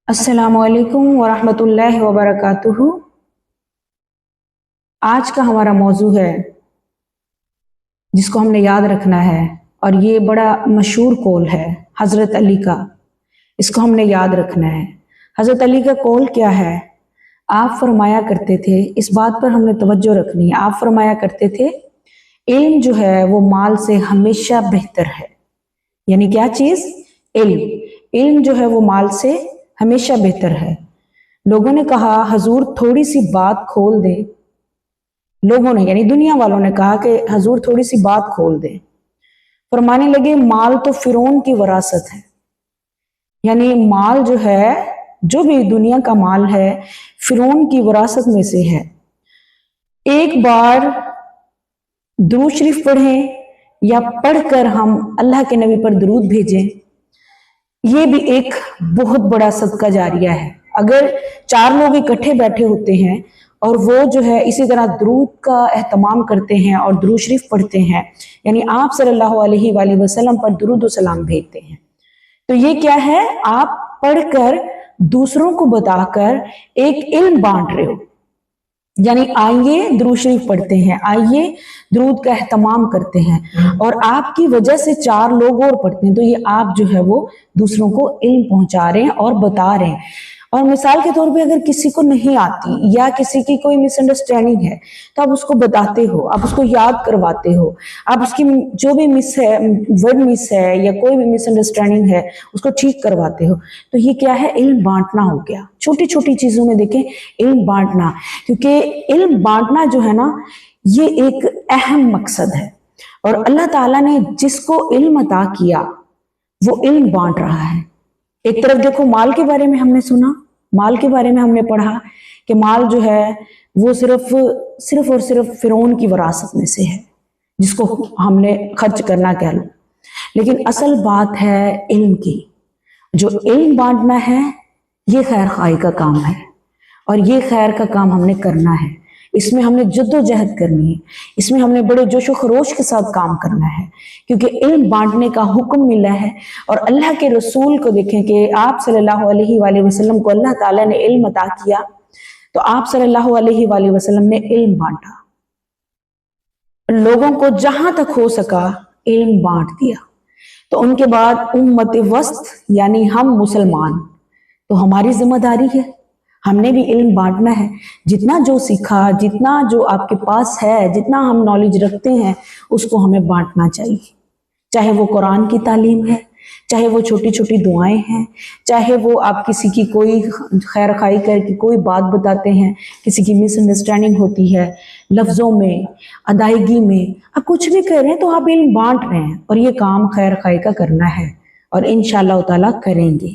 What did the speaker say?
अस्सलामु अलैकुम वरहमतुल्लाहि वबरकातुहू। आज का हमारा मौजू है जिसको हमने याद रखना है, और ये बड़ा मशहूर कौल है हज़रत अली का। इसको हमने याद रखना है। हज़रत अली का कौल क्या है? आप फरमाया करते थे, इस बात पर हमने तवज्जो रखनी है। आप फरमाया करते थे, इल्म जो है वो माल से हमेशा बेहतर है। यानी क्या चीज़? इल्म। इल्म जो है वो माल से हमेशा बेहतर है। लोगों ने कहा हजूर थोड़ी सी बात खोल दे। लोगों ने यानी दुनिया वालों ने कहा कि हजूर थोड़ी सी बात खोल दे। फरमाने लगे माल तो फिरौन की वरासत है। यानी माल जो है, जो भी दुनिया का माल है, फिरौन की वरासत में से है। एक बार दुरूद शरीफ पढ़ें या पढ़कर हम अल्लाह के नबी पर दुरूद भेजें, ये भी एक बहुत बड़ा सदका जारिया है। अगर 4 लोग इकट्ठे बैठे होते हैं और वो जो है इसी तरह दुरूद का एहतमाम करते हैं और दुरूद शरीफ पढ़ते हैं, यानी आप सल्लल्लाहु अलैहि वसल्लम पर दुरूद व सलाम भेजते हैं, तो ये क्या है? आप पढ़कर दूसरों को बताकर एक इल्म बांट रहे हो। यानी आइए दुरूद शरीफ पढ़ते हैं, आइए दुरूद का एहतमाम करते हैं, और आपकी वजह से 4 लोग और पढ़ते हैं, तो ये आप जो है वो दूसरों को इल्म पहुंचा रहे हैं और बता रहे हैं। और मिसाल के तौर पे अगर किसी को नहीं आती या किसी की कोई मिसअंडरस्टैंडिंग है, तो आप उसको बताते हो, आप उसको याद करवाते हो, आप उसकी जो भी मिस है, वर्ड मिस है या कोई भी मिसअंडरस्टैंडिंग है, उसको ठीक करवाते हो। तो ये क्या है? इल्म बांटना हो गया। छोटी छोटी चीजों में देखें, इल्म बांटना, क्योंकि इल्म बांटना जो है ना, ये एक अहम मकसद है। और अल्लाह ताला ने जिसको इल्म अता किया वो इल्म बांट रहा है। एक तरफ देखो, माल के बारे में हमने सुना, माल के बारे में हमने पढ़ा कि माल जो है वो सिर्फ और सिर्फ फिरौन की विरासत में से है, जिसको हमने खर्च करना कह लो। लेकिन असल बात है इल्म की। जो इल्म बांटना है, ये खैर खाई का काम है, और ये खैर का काम हमने करना है। इसमें हमने जद्दोजहद करनी है, इसमें हमने बड़े जोशो खरोश के साथ काम करना है, क्योंकि इल्म बांटने का हुक्म मिला है। और अल्लाह के रसूल को देखें कि आप सल्लल्लाहु अलैहि वसल्लम को अल्लाह ताला ने इल्म अता किया, तो आप सल्लल्लाहु अलैहि वसल्लम ने इल्म बांटा, लोगों को जहां तक हो सका इल्म बांट दिया। तो उनके बाद उम्मत वस्त यानी हम मुसलमान, तो हमारी जिम्मेदारी है, हमने भी इल्म बांटना है। जितना जो सीखा, जितना जो आपके पास है, जितना हम नॉलेज रखते हैं, उसको हमें बांटना चाहिए। चाहे वो कुरान की तालीम है, चाहे वो छोटी छोटी दुआएं हैं, चाहे वो आप किसी की कोई खैर खाई करके कोई बात बताते हैं, किसी की मिसअंडरस्टैंडिंग होती है, लफ्ज़ों में, अदायगी में, आप कुछ भी कर रहे हैं तो आप इल्म बांट रहे हैं, और ये काम खैर खाई का करना है, और इंशाअल्लाह ताला करेंगे।